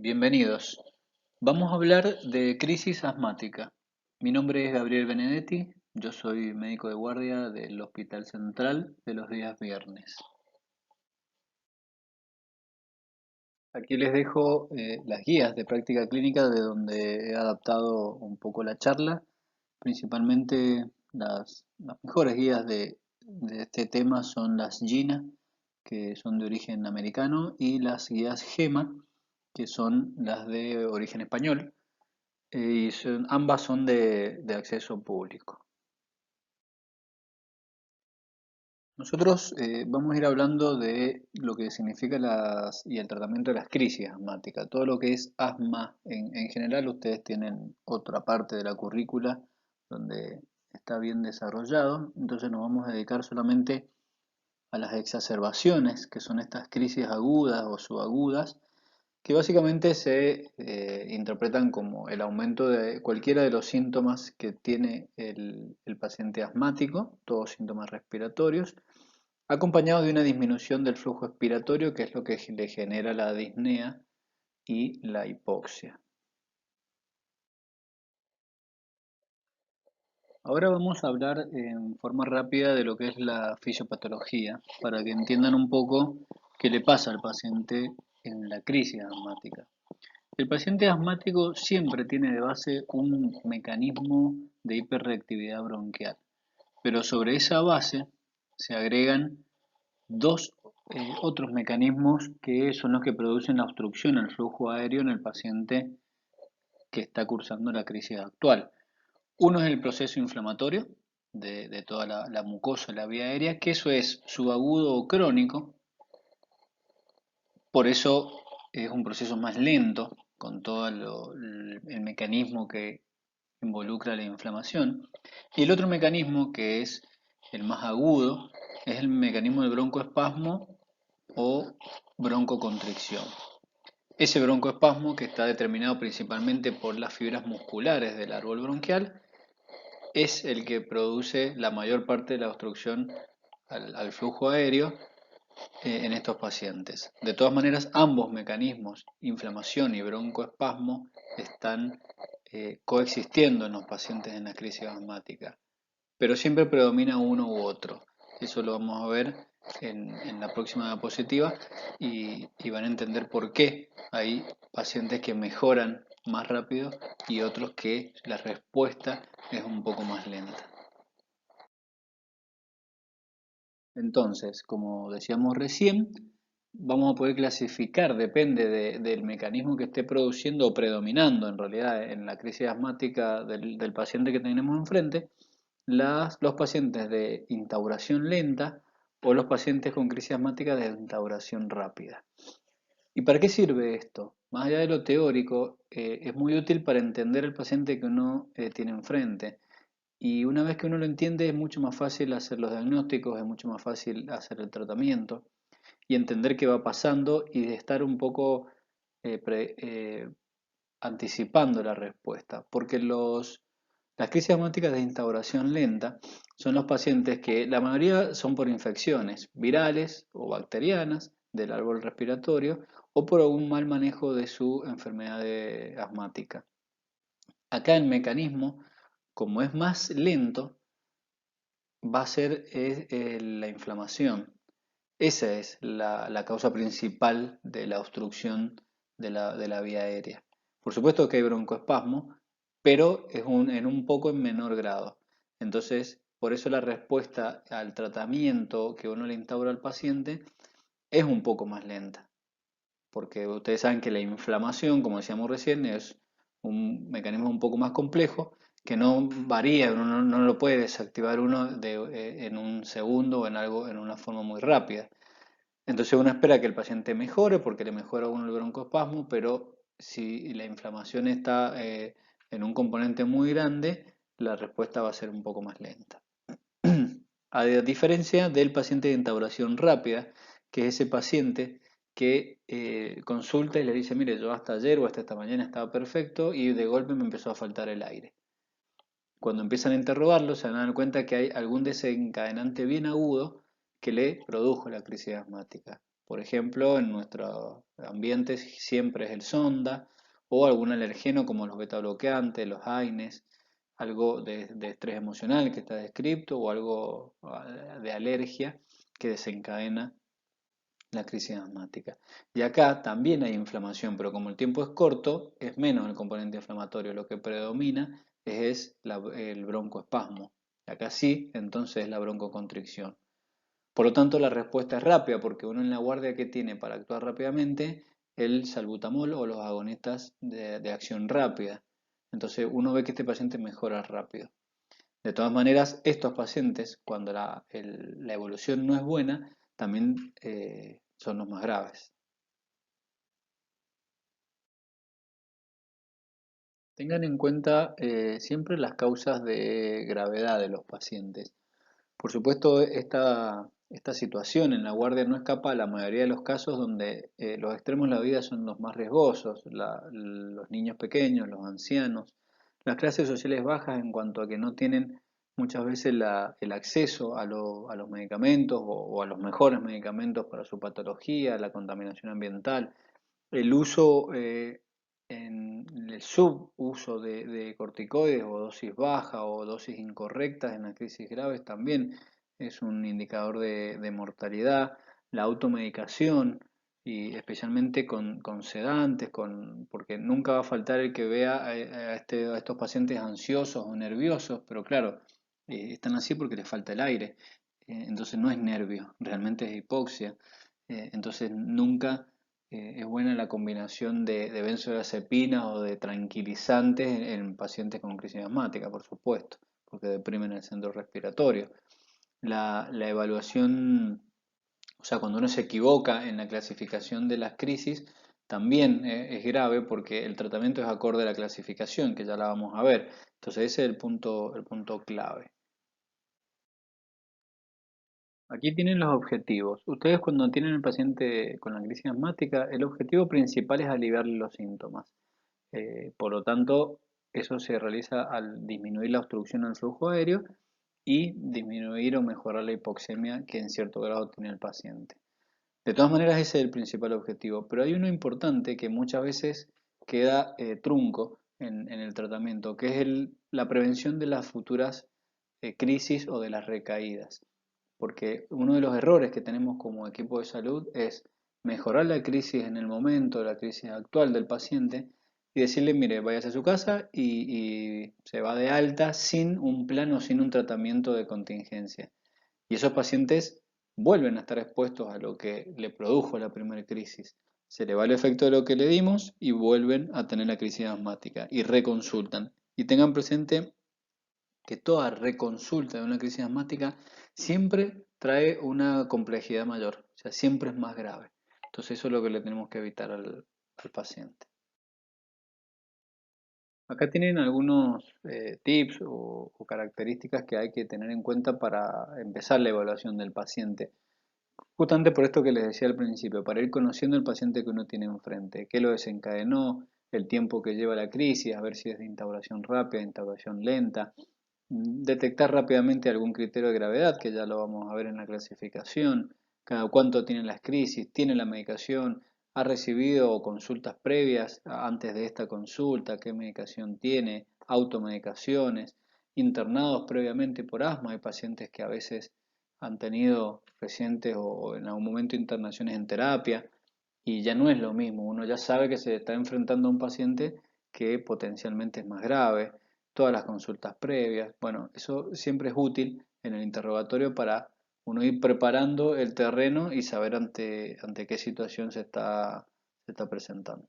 Bienvenidos. Vamos a hablar de crisis asmática. Mi nombre es Gabriel Benedetti, yo soy médico de guardia del Hospital Central de los días viernes. Aquí les dejo las guías de práctica clínica de donde he adaptado un poco la charla. Principalmente las mejores guías de este tema son las GINA, que son de origen americano, y las guías GEMA, que son las de origen español. Ambas son de acceso público. Nosotros vamos a ir hablando de lo que significa y el tratamiento de las crisis asmáticas. Todo lo que es asma en general, ustedes tienen otra parte de la currícula donde está bien desarrollado. Entonces nos vamos a dedicar solamente a las exacerbaciones, que son estas crisis agudas o subagudas, que básicamente se interpretan como el aumento de cualquiera de los síntomas que tiene el paciente asmático, todos síntomas respiratorios, acompañado de una disminución del flujo expiratorio, que es lo que le genera la disnea y la hipoxia. Ahora vamos a hablar en forma rápida de lo que es la fisiopatología, para que entiendan un poco qué le pasa al paciente en la crisis asmática. El paciente asmático siempre tiene de base un mecanismo de hiperreactividad bronquial, pero sobre esa base se agregan dos otros mecanismos que son los que producen la obstrucción al flujo aéreo en el paciente que está cursando la crisis actual. Uno es el proceso inflamatorio de toda la mucosa de la vía aérea, que eso es subagudo o crónico, por eso es un proceso más lento con todo el mecanismo que involucra la inflamación. Y el otro mecanismo, que es el más agudo, es el mecanismo del broncoespasmo o broncoconstricción. Ese broncoespasmo, que está determinado principalmente por las fibras musculares del árbol bronquial, es el que produce la mayor parte de la obstrucción al flujo aéreo en estos pacientes. De todas maneras, ambos mecanismos, inflamación y broncoespasmo, están coexistiendo en los pacientes en la crisis asmática, pero siempre predomina uno u otro. Eso lo vamos a ver en la próxima diapositiva y van a entender por qué hay pacientes que mejoran más rápido y otros que la respuesta es un poco más lenta. Entonces, como decíamos recién, vamos a poder clasificar, depende del mecanismo que esté produciendo o predominando en realidad en la crisis asmática del paciente que tenemos enfrente, los pacientes de instauración lenta o los pacientes con crisis asmática de instauración rápida. ¿Y para qué sirve esto? Más allá de lo teórico, es muy útil para entender el paciente que uno tiene enfrente. Y una vez que uno lo entiende, es mucho más fácil hacer los diagnósticos, es mucho más fácil hacer el tratamiento y entender qué va pasando y de estar un poco eh, pre- eh, anticipando la respuesta. Porque las crisis asmáticas de instauración lenta son los pacientes que la mayoría son por infecciones virales o bacterianas del árbol respiratorio o por un mal manejo de su enfermedad asmática. Acá el mecanismo, como es más lento, va a ser la inflamación. Esa es la causa principal de la obstrucción de la vía aérea. Por supuesto que hay broncoespasmo, pero en un poco en menor grado. Entonces, por eso la respuesta al tratamiento que uno le instaura al paciente es un poco más lenta. Porque ustedes saben que la inflamación, como decíamos recién, es un mecanismo un poco más complejo que no varía, uno no lo puede desactivar en un segundo o en una forma muy rápida. Entonces uno espera que el paciente mejore porque le mejora a uno el broncoespasmo, pero si la inflamación está en un componente muy grande, la respuesta va a ser un poco más lenta. A diferencia del paciente de intabulación rápida, que es ese paciente que consulta y le dice, mire, yo hasta ayer o hasta esta mañana estaba perfecto y de golpe me empezó a faltar el aire. Cuando empiezan a interrogarlo, se van a dar cuenta que hay algún desencadenante bien agudo que le produjo la crisis asmática. Por ejemplo, en nuestro ambiente siempre es el sonda o algún alergeno como los betabloqueantes, los AINES, algo de estrés emocional que está descrito o algo de alergia que desencadena la crisis asmática. Y acá también hay inflamación, pero como el tiempo es corto, es menos el componente inflamatorio. Lo que predomina el broncoespasmo. Acá sí, entonces es la broncoconstricción. Por lo tanto, la respuesta es rápida, porque uno en la guardia que tiene para actuar rápidamente, el salbutamol o los agonistas de acción rápida. Entonces uno ve que este paciente mejora rápido. De todas maneras, estos pacientes, cuando la evolución no es buena, también son los más graves. Tengan en cuenta siempre las causas de gravedad de los pacientes. Por supuesto, esta situación en la guardia no escapa a la mayoría de los casos donde los extremos de la vida son los más riesgosos, los niños pequeños, los ancianos, las clases sociales bajas en cuanto a que no tienen muchas veces el acceso a los medicamentos o a los mejores medicamentos para su patología, la contaminación ambiental, el uso en el subuso de corticoides o dosis baja o dosis incorrectas en las crisis graves también es un indicador de mortalidad. La automedicación y especialmente con sedantes, porque nunca va a faltar el que vea a estos pacientes ansiosos o nerviosos, pero claro, están así porque les falta el aire. Entonces no es nervio, realmente es hipoxia. Entonces nunca es buena la combinación de benzodiazepinas o de tranquilizantes en pacientes con crisis asmática, por supuesto, porque deprimen el centro respiratorio. La evaluación, o sea, cuando uno se equivoca en la clasificación de las crisis, también es grave porque el tratamiento es acorde a la clasificación, que ya la vamos a ver. Entonces ese es el punto clave. Aquí tienen los objetivos. Ustedes cuando tienen el paciente con la crisis asmática, el objetivo principal es aliviarle los síntomas. Por lo tanto, eso se realiza al disminuir la obstrucción al flujo aéreo y disminuir o mejorar la hipoxemia que en cierto grado tiene el paciente. De todas maneras, ese es el principal objetivo, pero hay uno importante que muchas veces queda trunco en el tratamiento, que es la prevención de las futuras crisis o de las recaídas. Porque uno de los errores que tenemos como equipo de salud es mejorar la crisis en el momento, la crisis actual del paciente, y decirle, mire, váyase a su casa y se va de alta sin un plan o sin un tratamiento de contingencia. Y esos pacientes vuelven a estar expuestos a lo que le produjo la primera crisis. Se le va el efecto de lo que le dimos y vuelven a tener la crisis asmática y reconsultan. Y tengan presente que toda reconsulta de una crisis asmática siempre trae una complejidad mayor, o sea, siempre es más grave. Entonces eso es lo que le tenemos que evitar al paciente. Acá tienen algunos tips o características que hay que tener en cuenta para empezar la evaluación del paciente. Justamente por esto que les decía al principio, para ir conociendo el paciente que uno tiene enfrente, qué lo desencadenó, el tiempo que lleva la crisis, a ver si es de instauración rápida, instauración lenta, detectar rápidamente algún criterio de gravedad, que ya lo vamos a ver en la clasificación, cada cuánto tienen las crisis, tiene la medicación, ha recibido consultas previas antes de esta consulta, qué medicación tiene, automedicaciones, internados previamente por asma, hay pacientes que a veces han tenido recientes o en algún momento internaciones en terapia y ya no es lo mismo, uno ya sabe que se está enfrentando a un paciente que potencialmente es más grave, todas las consultas previas, bueno, eso siempre es útil en el interrogatorio para uno ir preparando el terreno y saber ante qué situación se está presentando.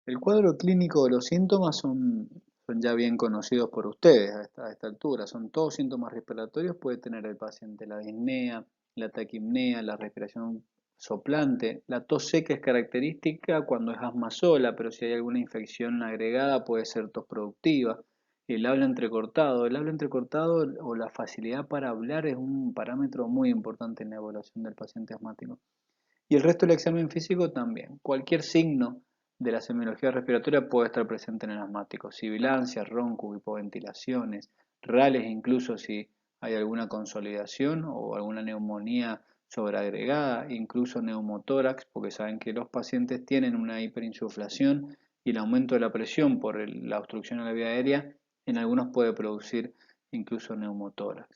El cuadro clínico de los síntomas son ya bien conocidos por ustedes a esta altura. Son todos síntomas respiratorios. Puede tener el paciente la disnea, la taquipnea, la respiración soplante. La tos seca es característica cuando es asma sola, pero si hay alguna infección agregada puede ser tos productiva. El habla entrecortado. El habla entrecortado o la facilidad para hablar es un parámetro muy importante en la evaluación del paciente asmático. Y el resto del examen físico también. Cualquier signo de la semiología respiratoria puede estar presente en el asmático. Sibilancias, roncos, hipoventilaciones, rales incluso si hay alguna consolidación o alguna neumonía sobreagregada, incluso neumotórax, porque saben que los pacientes tienen una hiperinsuflación y el aumento de la presión por la obstrucción a la vía aérea, en algunos puede producir incluso neumotórax.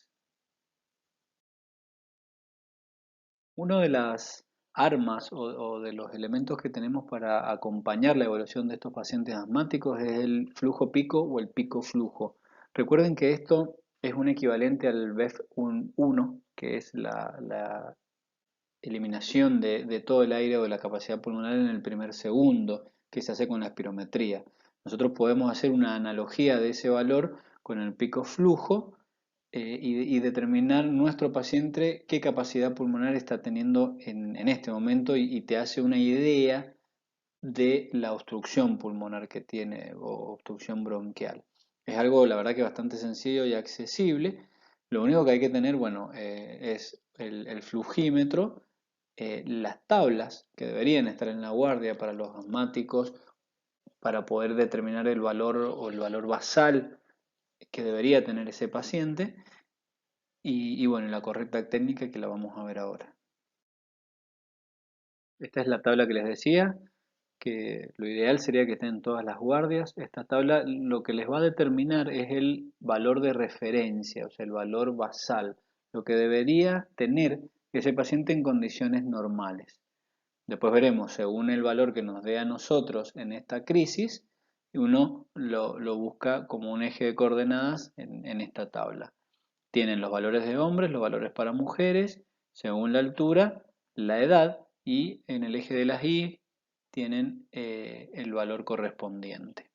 Una de las armas o de los elementos que tenemos para acompañar la evolución de estos pacientes asmáticos es el flujo pico o el pico flujo. Recuerden que esto es un equivalente al BEF1, que es la eliminación de todo el aire o de la capacidad pulmonar en el primer segundo, que se hace con la espirometría. Nosotros podemos hacer una analogía de ese valor con el pico flujo y determinar nuestro paciente qué capacidad pulmonar está teniendo en este momento y te hace una idea de la obstrucción pulmonar que tiene o obstrucción bronquial. Es algo, la verdad, que bastante sencillo y accesible. Lo único que hay que tener, bueno, es el flujímetro, las tablas que deberían estar en la guardia para los asmáticos para poder determinar el valor o el valor basal que debería tener ese paciente y bueno, la correcta técnica que la vamos a ver ahora. Esta es la tabla que les decía, que lo ideal sería que estén en todas las guardias. Esta tabla lo que les va a determinar es el valor de referencia, o sea, el valor basal, lo que debería tener ese paciente en condiciones normales. Después veremos, según el valor que nos dé a nosotros en esta crisis, uno lo busca como un eje de coordenadas en esta tabla. Tienen los valores de hombres, los valores para mujeres, según la altura, la edad y en el eje de las Y tienen el valor correspondiente.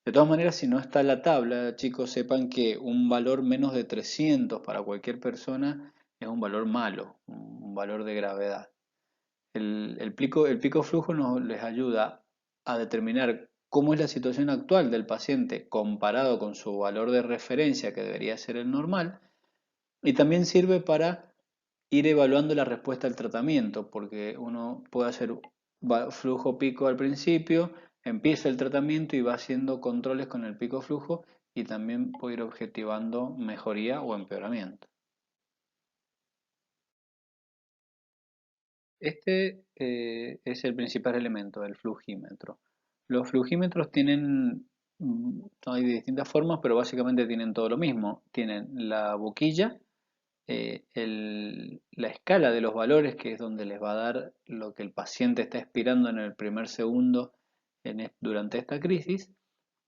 De todas maneras, si no está la tabla, chicos, sepan que un valor menos de 300 para cualquier persona es un valor malo, un valor de gravedad. El pico flujo les ayuda a determinar cómo es la situación actual del paciente comparado con su valor de referencia, que debería ser el normal, y también sirve para ir evaluando la respuesta al tratamiento, porque uno puede hacer flujo pico al principio, empieza el tratamiento y va haciendo controles con el pico flujo y también puede ir objetivando mejoría o empeoramiento. Este es el principal elemento, el flugímetro. Los flugímetros tienen, hay de distintas formas, pero básicamente tienen todo lo mismo. Tienen la boquilla, la escala de los valores, que es donde les va a dar lo que el paciente está expirando en el primer segundo durante esta crisis,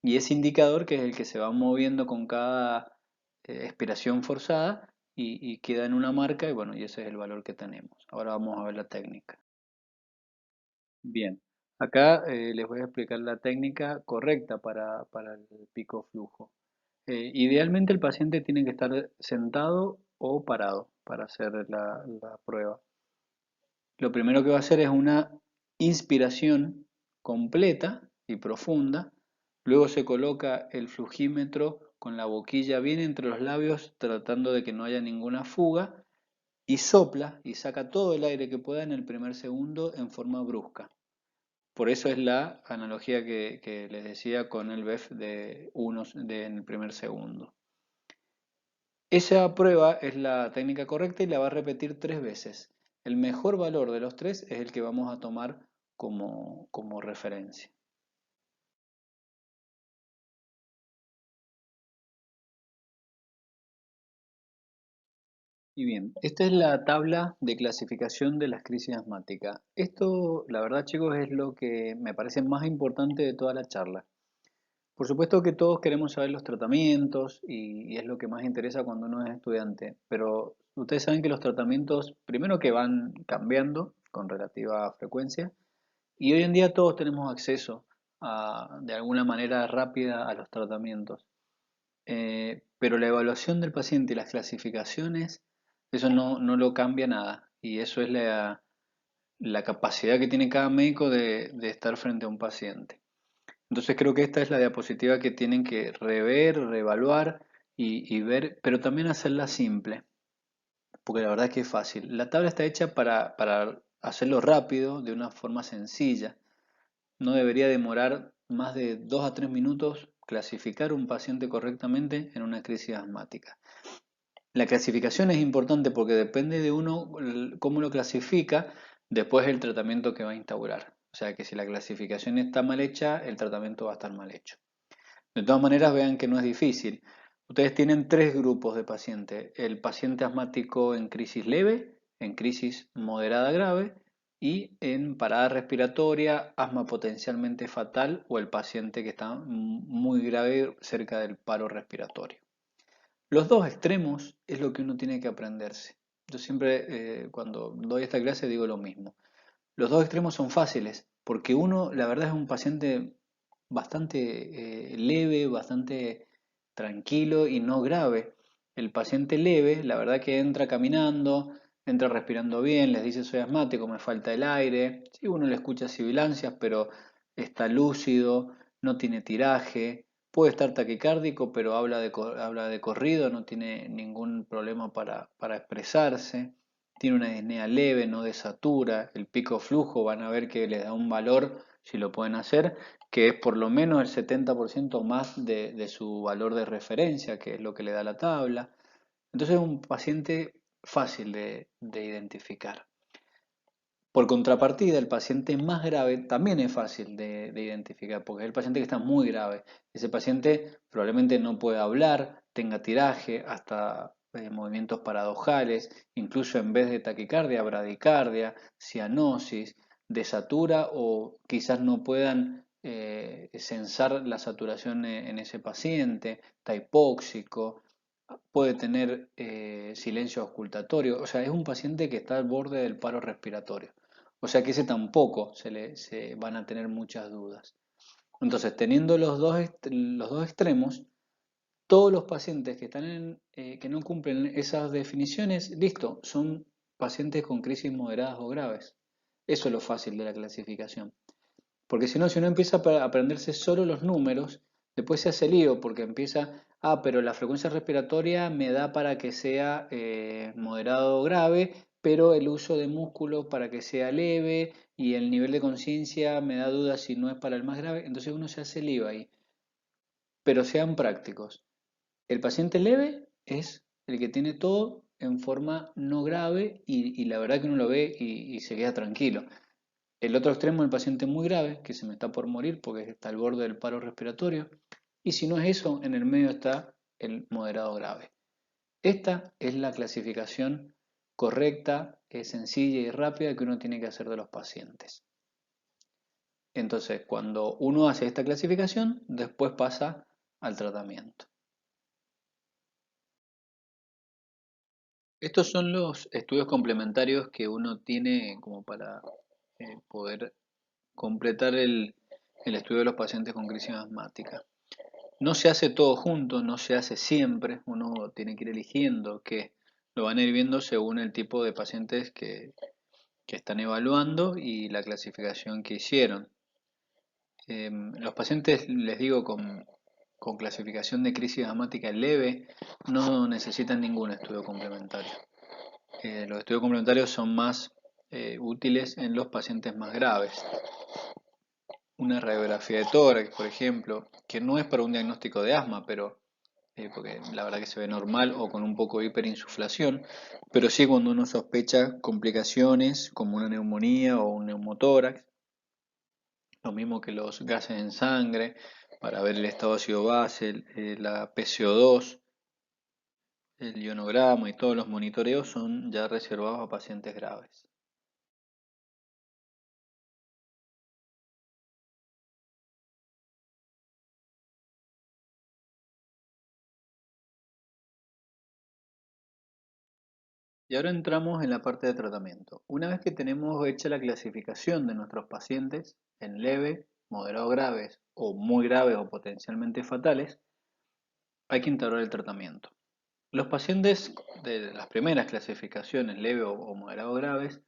y ese indicador que es el que se va moviendo con cada expiración forzada y queda en una marca, y bueno, y ese es el valor que tenemos. Ahora vamos a ver la técnica. Bien, acá les voy a explicar la técnica correcta para el pico flujo. Idealmente el paciente tiene que estar sentado o parado para hacer la prueba. Lo primero que va a hacer es una inspiración completa y profunda. Luego se coloca el flugímetro con la boquilla bien entre los labios, tratando de que no haya ninguna fuga, y sopla y saca todo el aire que pueda en el primer segundo en forma brusca. Por eso es la analogía que les decía con el BEF de unos en el primer segundo. Esa prueba es la técnica correcta y la va a repetir 3 veces. El mejor valor de los 3 es el que vamos a tomar como referencia. Y bien, esta es la tabla de clasificación de las crisis asmáticas. Esto, la verdad, chicos, es lo que me parece más importante de toda la charla. Por supuesto que todos queremos saber los tratamientos y es lo que más interesa cuando uno es estudiante, pero ustedes saben que los tratamientos, primero que van cambiando con relativa frecuencia, y hoy en día todos tenemos acceso de alguna manera rápida a los tratamientos. Pero la evaluación del paciente y las clasificaciones, eso no lo cambia nada. Y eso es la capacidad que tiene cada médico de estar frente a un paciente. Entonces creo que esta es la diapositiva que tienen que rever, reevaluar y ver, pero también hacerla simple, porque la verdad es que es fácil. La tabla está hecha para hacerlo rápido, de una forma sencilla. No debería demorar más de 2 a 3 minutos clasificar un paciente correctamente en una crisis asmática. La clasificación es importante porque depende de uno cómo lo clasifica, después el tratamiento que va a instaurar. O sea que si la clasificación está mal hecha, el tratamiento va a estar mal hecho. De todas maneras, vean que no es difícil. Ustedes tienen tres grupos de pacientes. El paciente asmático en crisis leve, en crisis moderada grave y en parada respiratoria, asma potencialmente fatal o el paciente que está muy grave cerca del paro respiratorio. Los dos extremos es lo que uno tiene que aprenderse. Yo siempre cuando doy esta clase digo lo mismo. Los dos extremos son fáciles porque uno, la verdad, es un paciente bastante leve, bastante tranquilo y no grave. El paciente leve, la verdad que entra caminando, entra respirando bien, les dice soy asmático, me falta el aire. Sí, uno le escucha sibilancias, pero está lúcido, no tiene tiraje, puede estar taquicárdico, pero habla de corrido, no tiene ningún problema para expresarse. Tiene una disnea leve, no desatura. El pico flujo van a ver que les da un valor, si lo pueden hacer, que es por lo menos el 70% más de su valor de referencia, que es lo que le da la tabla. Entonces es un paciente fácil de identificar. Por contrapartida, el paciente más grave también es fácil de identificar, porque es el paciente que está muy grave. Ese paciente probablemente no pueda hablar, tenga tiraje, hasta movimientos paradojales, incluso en vez de taquicardia, bradicardia, cianosis, desatura o quizás no puedan censar la saturación en ese paciente, está hipóxico, puede tener silencio auscultatorio, o sea, es un paciente que está al borde del paro respiratorio. O sea que ese tampoco se van a tener muchas dudas. Entonces, teniendo los dos extremos, todos los pacientes que que no cumplen esas definiciones, listo, son pacientes con crisis moderadas o graves. Eso es lo fácil de la clasificación. Porque si no, si uno empieza a aprenderse solo los números, después se hace lío porque empieza, pero la frecuencia respiratoria me da para que sea moderado o grave, pero el uso de músculo para que sea leve y el nivel de conciencia me da dudas si no es para el más grave. Entonces uno se hace lío ahí. Pero sean prácticos. El paciente leve es el que tiene todo en forma no grave y la verdad que uno lo ve y se queda tranquilo. El otro extremo, el paciente muy grave, que se me está por morir porque está al borde del paro respiratorio. Y si no es eso, en el medio está el moderado grave. Esta es la clasificación correcta, sencilla y rápida que uno tiene que hacer de los pacientes. Entonces, cuando uno hace esta clasificación, después pasa al tratamiento. Estos son los estudios complementarios que uno tiene como para poder completar el estudio de los pacientes con crisis asmática. No se hace todo junto, no se hace siempre, uno tiene que ir eligiendo que lo van a ir viendo según el tipo de pacientes que están evaluando y la clasificación que hicieron. Los pacientes, les digo, con clasificación de crisis asmática leve no necesitan ningún estudio complementario. Los estudios complementarios son más útiles en los pacientes más graves. Una radiografía de tórax, por ejemplo, que no es para un diagnóstico de asma, pero porque la verdad que se ve normal o con un poco de hiperinsuflación, pero sí cuando uno sospecha complicaciones como una neumonía o un neumotórax, lo mismo que los gases en sangre, para ver el estado ácido base, la PCO2, el ionograma y todos los monitoreos son ya reservados a pacientes graves. Y ahora entramos en la parte de tratamiento. Una vez que tenemos hecha la clasificación de nuestros pacientes en leve, moderado graves o muy graves o potencialmente fatales, hay que integrar el tratamiento. Los pacientes de las primeras clasificaciones, leve o moderado graves,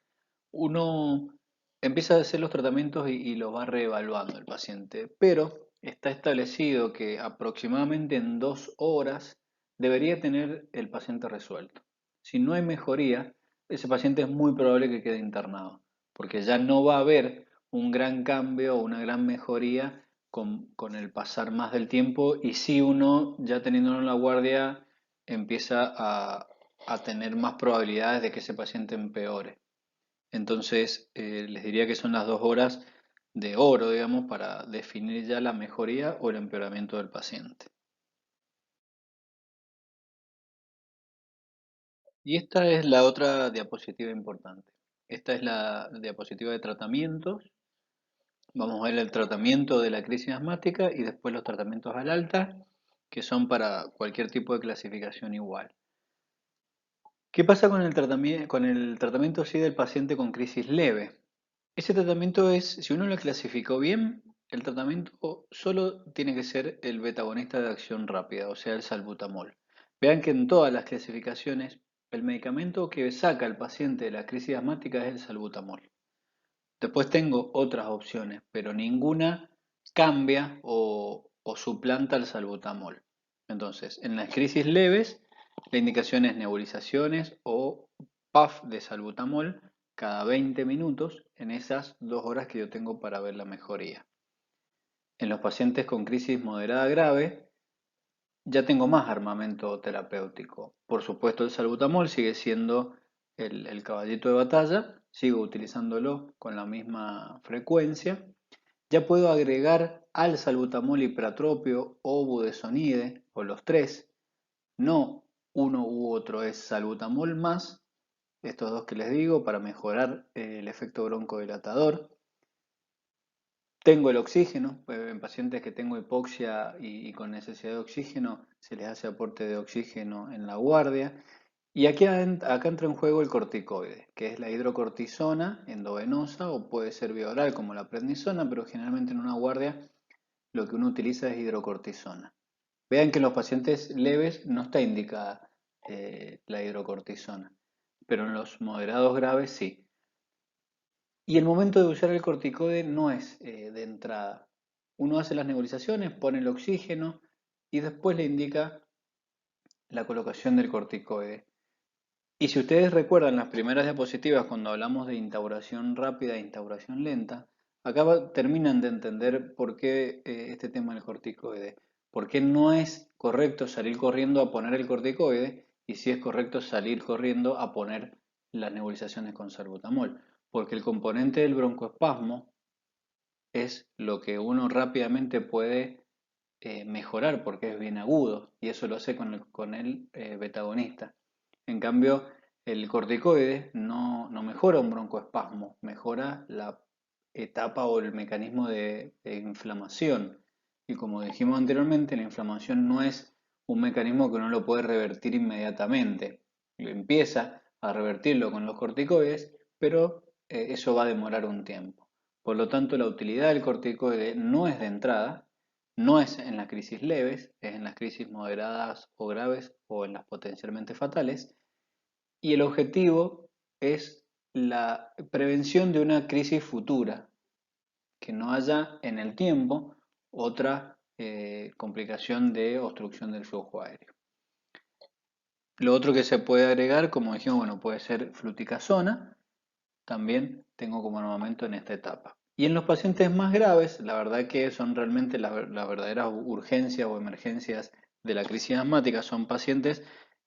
uno empieza a hacer los tratamientos y los va reevaluando el paciente, pero está establecido que aproximadamente en 2 horas debería tener el paciente resuelto. Si no hay mejoría, ese paciente es muy probable que quede internado, porque ya no va a haber un gran cambio o una gran mejoría con el pasar más del tiempo y si uno ya teniéndolo en la guardia empieza a tener más probabilidades de que ese paciente empeore. Entonces, les diría que son las 2 horas de oro, digamos, para definir ya la mejoría o el empeoramiento del paciente. Y esta es la otra diapositiva importante. Esta es la diapositiva de tratamientos. Vamos a ver el tratamiento de la crisis asmática y después los tratamientos al alta, que son para cualquier tipo de clasificación igual. ¿Qué pasa con el tratamiento sí del paciente con crisis leve? Ese tratamiento es, si uno lo clasificó bien, el tratamiento solo tiene que ser el betagonista de acción rápida, o sea, el salbutamol. Vean que en todas las clasificaciones, el medicamento que saca al paciente de la crisis asmática es el salbutamol. Después tengo otras opciones, pero ninguna cambia o suplanta el salbutamol. Entonces, en las crisis leves, la indicación es nebulizaciones o puff de salbutamol cada 20 minutos en esas 2 horas que yo tengo para ver la mejoría. En los pacientes con crisis moderada grave, ya tengo más armamento terapéutico. Por supuesto, el salbutamol sigue siendo el caballito de batalla, sigo utilizándolo con la misma frecuencia. Ya puedo agregar al salbutamol ipratropio o budesonide, o los tres, no uno u otro, es salbutamol más estos dos que les digo para mejorar el efecto broncodilatador. Tengo el oxígeno, en pacientes que tengo hipoxia y con necesidad de oxígeno, se les hace aporte de oxígeno en la guardia. Y aquí acá entra en juego el corticoide, que es la hidrocortisona endovenosa o puede ser vía oral como la prednisona, pero generalmente en una guardia lo que uno utiliza es hidrocortisona. Vean que en los pacientes leves no está indicada la hidrocortisona, pero en los moderados graves sí. Y el momento de usar el corticoide no es de entrada. Uno hace las nebulizaciones, pone el oxígeno y después le indica la colocación del corticoide. Y si ustedes recuerdan las primeras diapositivas cuando hablamos de instauración rápida e instauración lenta, acá terminan de entender por qué este tema del corticoide. Por qué no es correcto salir corriendo a poner el corticoide y si es correcto salir corriendo a poner las nebulizaciones con salbutamol. Porque el componente del broncoespasmo es lo que uno rápidamente puede mejorar porque es bien agudo y eso lo hace con el betagonista. En cambio, el corticoide no mejora un broncoespasmo, mejora la etapa o el mecanismo de inflamación. Y como dijimos anteriormente, la inflamación no es un mecanismo que uno lo puede revertir inmediatamente. Lo empieza a revertirlo con los corticoides, pero eso va a demorar un tiempo. Por lo tanto, la utilidad del corticoide no es de entrada, no es en las crisis leves, es en las crisis moderadas o graves o en las potencialmente fatales. Y el objetivo es la prevención de una crisis futura, que no haya en el tiempo otra complicación de obstrucción del flujo aéreo. Lo otro que se puede agregar, como dijimos, bueno, puede ser fluticasona, también tengo como armamento en esta etapa. Y en los pacientes más graves, la verdad que son realmente las verdaderas urgencias o emergencias de la crisis asmática, son pacientes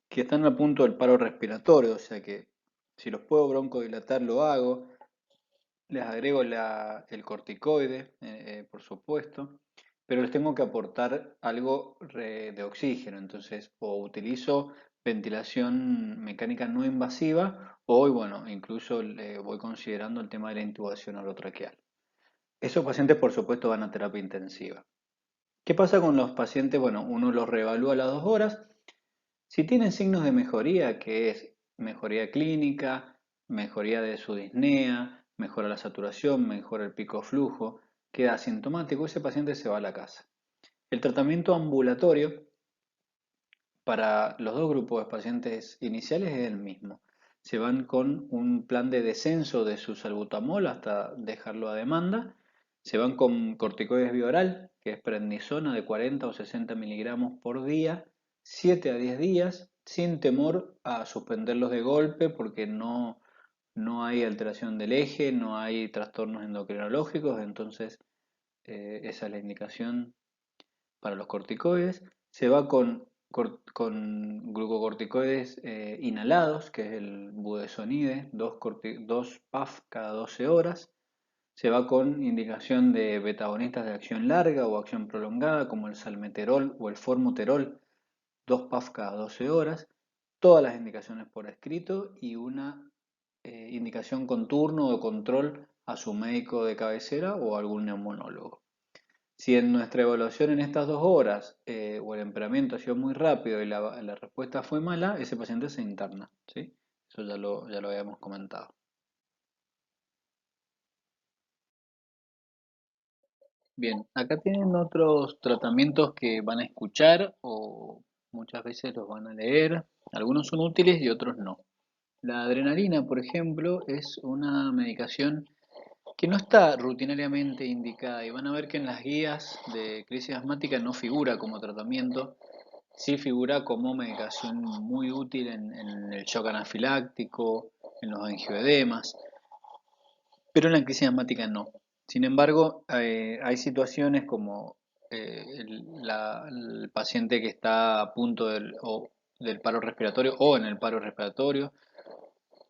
que están a punto del paro respiratorio, o sea que si los puedo broncodilatar lo hago, les agrego el corticoide, por supuesto, pero les tengo que aportar algo de oxígeno, entonces o utilizo ventilación mecánica no invasiva o, bueno, incluso le voy considerando el tema de la intubación orotraqueal. Esos pacientes, por supuesto, van a terapia intensiva. ¿Qué pasa con los pacientes? Bueno, uno los reevalúa a las 2 horas. Si tienen signos de mejoría, que es mejoría clínica, mejoría de su disnea, mejora la saturación, mejora el pico flujo, queda asintomático, ese paciente se va a la casa. El tratamiento ambulatorio para los dos grupos de pacientes iniciales es el mismo. Se van con un plan de descenso de su salbutamol hasta dejarlo a demanda. Se van con corticoides bioral, que es prednisona de 40 o 60 miligramos por día, 7 a 10 días, sin temor a suspenderlos de golpe porque no hay alteración del eje, no hay trastornos endocrinológicos, entonces esa es la indicación para los corticoides. Se va con con glucocorticoides inhalados, que es el budesonide, dos PAF cada 12 horas. Se va con indicación de betagonistas de acción larga o acción prolongada, como el salmeterol o el formoterol, 2 PAF cada 12 horas. Todas las indicaciones por escrito y una indicación con turno o control a su médico de cabecera o algún neumonólogo. Si en nuestra evaluación en estas 2 horas o el empeoramiento ha sido muy rápido y la respuesta fue mala, ese paciente se interna, ¿sí? Eso ya lo habíamos comentado. Bien, acá tienen otros tratamientos que van a escuchar o muchas veces los van a leer. Algunos son útiles y otros no. La adrenalina, por ejemplo, es una medicación que no está rutinariamente indicada y van a ver que en las guías de crisis asmática no figura como tratamiento, sí figura como medicación muy útil en el shock anafiláctico, en los angioedemas, pero en la crisis asmática no. Sin embargo, hay situaciones como el paciente que está a punto del paro respiratorio o en el paro respiratorio,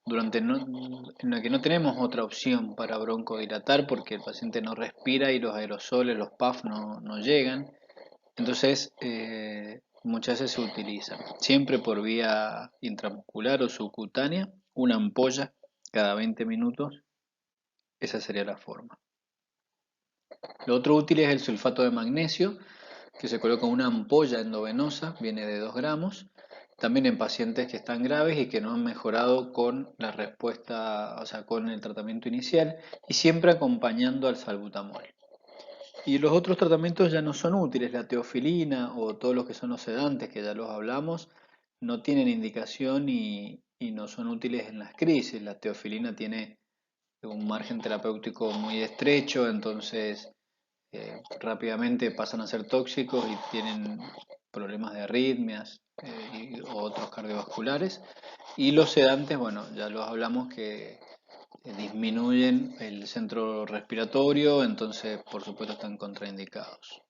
en la que no tenemos otra opción para broncodilatar porque el paciente no respira y los aerosoles, los PAF no llegan. Entonces, muchas veces se utilizan, siempre por vía intramuscular o subcutánea, una ampolla cada 20 minutos, esa sería la forma. Lo otro útil es el sulfato de magnesio, que se coloca una ampolla endovenosa, viene de 2 gramos, también en pacientes que están graves y que no han mejorado con la respuesta, o sea, con el tratamiento inicial, y siempre acompañando al salbutamol. Y los otros tratamientos ya no son útiles, la teofilina o todos los que son los sedantes, que ya los hablamos, no tienen indicación y no son útiles en las crisis. La teofilina tiene un margen terapéutico muy estrecho, entonces rápidamente pasan a ser tóxicos y tienen problemas de arritmias o otros cardiovasculares. Y los sedantes, bueno, ya los hablamos que disminuyen el centro respiratorio, entonces por supuesto están contraindicados.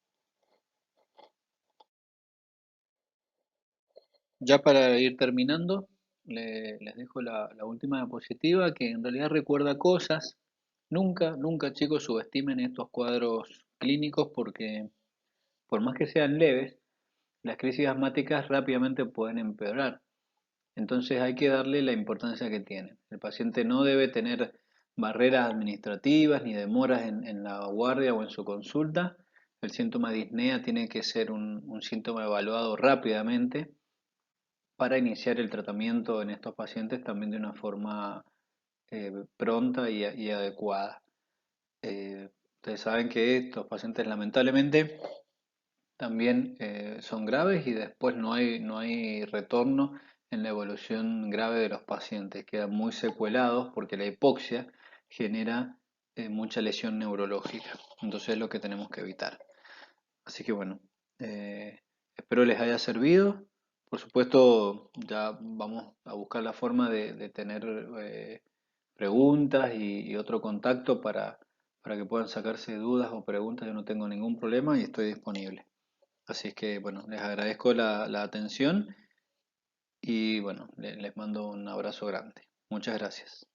Ya para ir terminando, les dejo la última diapositiva que en realidad recuerda cosas. Nunca chicos subestimen estos cuadros clínicos porque por más que sean leves, las crisis asmáticas rápidamente pueden empeorar. Entonces hay que darle la importancia que tienen. El paciente no debe tener barreras administrativas ni demoras en la guardia o en su consulta. El síntoma de disnea tiene que ser un síntoma evaluado rápidamente para iniciar el tratamiento en estos pacientes también de una forma pronta y adecuada. Ustedes saben que estos pacientes lamentablemente también son graves y después no hay retorno en la evolución grave de los pacientes. Quedan muy secuelados porque la hipoxia genera mucha lesión neurológica. Entonces es lo que tenemos que evitar. Así que bueno, espero les haya servido. Por supuesto, ya vamos a buscar la forma de tener preguntas y otro contacto para que puedan sacarse dudas o preguntas. Yo no tengo ningún problema y estoy disponible. Así es que, bueno, les agradezco la atención y, bueno, les mando un abrazo grande. Muchas gracias.